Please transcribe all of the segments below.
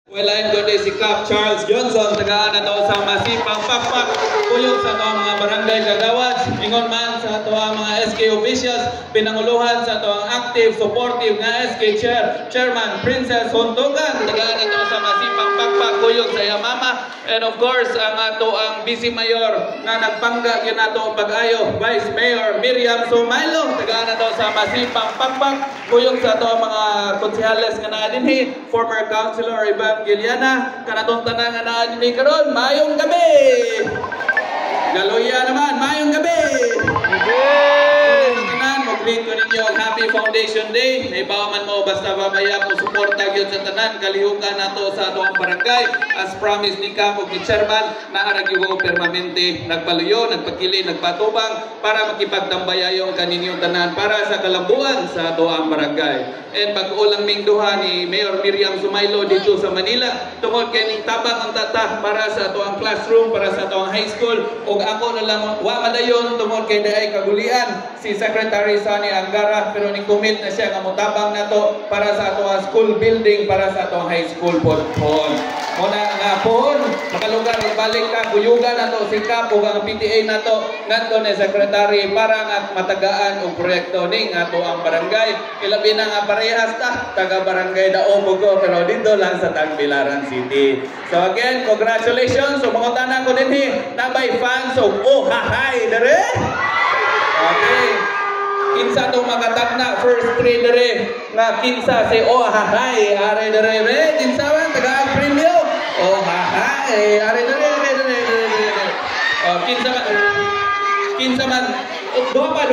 Walain ko si Cap Charles Johnson, tagaan na to sa Masipang Pakpak, kuyog sa mga barangay kagawad, ingon man sa ito ang mga SK officials, pinanguluhan sa ito ang active, supportive na SK Chairman Princess Hontogan, tagaan na to sa Masipang Pakpak, kuyog sa Yamama, and of course, ang ato ang Vice Mayor na nagpangga yun nato pag-ayo, Vice Mayor Miriam Sumailo, tagaan na to sa Masipang Pakpak, kuyog sa ito ang mga konsehales nga na dinhi, former Councilor Ivan Giliana, kanatong tanan nga naa dinhi karon, mayong gabi. Galoya naman, mayong gabi. Mag-greet ko ninyo ang Happy Foundation Day. Naibawa man mo basta babaya mo suporta gyud sa tanan kalihukan nato sa atong barangay as promised ni Kap ug ni Chairman na aragyugo permanente nagpaluyo, nagpakili, nagpatubang para makipagtambayayon kaninyong tanan para sa kalambuan sa ato ang barangay. And pag-ulang ming duha ni Mayor Miriam Sumailo dito sa Manila tungod kay ning tabang ang tata para sa ato ang classroom, para sa ato ang high school ug ako na lang wa madayon tungod kay daay kagulian si Secretary Sani Angara pero ni commit na siya nga motabang nato para sa ato ang school building para sa ato ang high school pod. Muna nga pohon, makalugar balik ka kuyugan nato si Kap ug ang PTA nato ngadto ni Secretary para nga matagaan og proyekto ning ato ang barangay. Ilabi na nga parehas ta taga barangay Daomo ko pero dito lang sa Tagbilaran City. So again, congratulations sa mga tanan ko dinhi nabay fans og Ohahay dere. Okay. Kinsa tong makatagna first three dere nga kinsa si Ohahay are dere re kinsa man taga premium. Ohahay are dere. Oh kinsa man duha pa.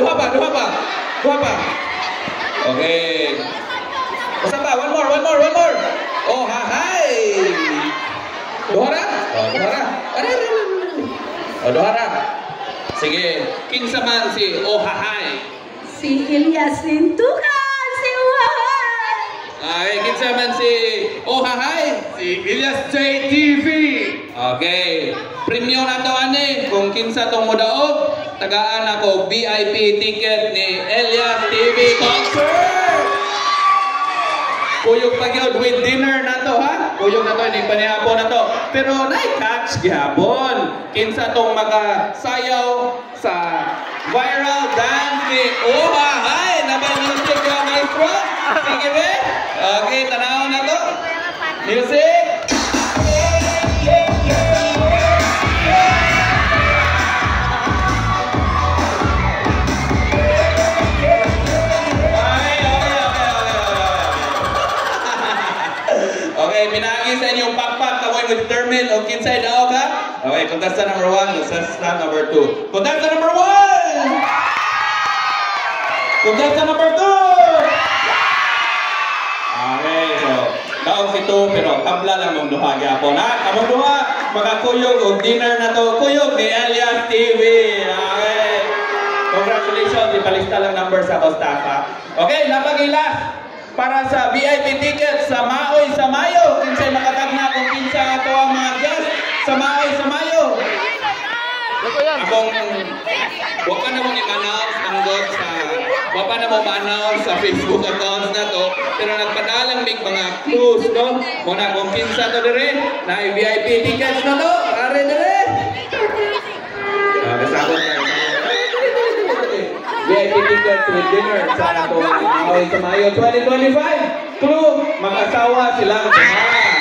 Okay. Usa pa, one more. Ohahay. Duhara? Duhara. Sige, kinsa man si Ohahay? Si Elias Lintukan, si Ohahay. Ay, kinsa man si Ohahay? Si Elias JTV. Okay. Premium na to ani kung kinsa tong modaog, tagaan ako VIP ticket ni Elias TV Concert. Kuyog pagyod with dinner na to ha. Kuyog na to, hindi pa nihapon na to. Pero na-catch gihapon. Kinsa tong makasayaw sa viral dance ni Ohahay. Nabal-music ka, maestro? Sige be? Okay, tanaw na to. Music! Okay, pinagi sa inyong pakpak, kamoy mo determine o kinsay daw ka? Okay, contestant number 1, contestant number 2. Contestant number 1! Contestant number 2! Okay, so, daog si 2, pero kabla lang mong duha gyapon ha? Kamong duha, makakuyog o dinner na to, kuyog ni Elias TV. Okay. Congratulations, ipalista lang number sa staff ha. Okay, napag-ilas. Para sa VIP tickets sa Maoy sa Mayo. Kinsay makatagna kung kinsa ato ang mga guests sa Maoy sa Mayo. Akong wag pa na mo i-announce ang God sa wag pa na mo ma-announce sa Facebook accounts na to pero nagpadalang big mga clues no. Muna kung kinsa to dire na VIP tickets na to. Are dire. Kasabot na VIP tickets with dinner sa ato Maoy sa Mayo 2025. Clue, mag-asawa silang tumahan.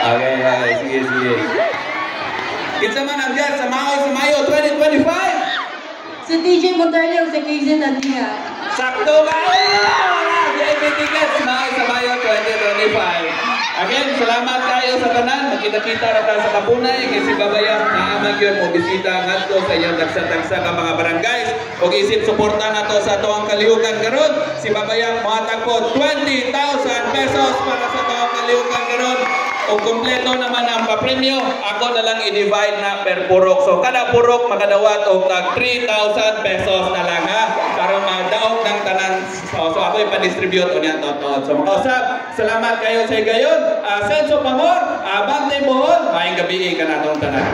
Okay, sige. Kinsa man ang guest sa Maoy sa Mayo 2025? Si DJ Montaño sa KZ Nadia. Sakto ba? VIP tickets sa Maoy sa Mayo 2025. Again, salamat kayo sa tanan. Magkita-kita na tayo sa Kapunay. Kasi babayan, naamag yun mo bisita ngadto sa iyong tagsa-tagsa ka mga barangays. O isip suporta na to sa toang kalihukan karon. Si babayan mohatag po 20,000 pesos para sa toang kalihukan karon. O kumpleto naman ang papremyo, ako na lang i-divide na per purok. So kada purok makadawat o tag 3,000 pesos na lang ha. Para madaog ng tanan. So ako ipa-distribute o niyan totoo. So makausap, salamat kayo sa gayon. Senso pamor, bante mohon, maayong gabi ka na itong tanan.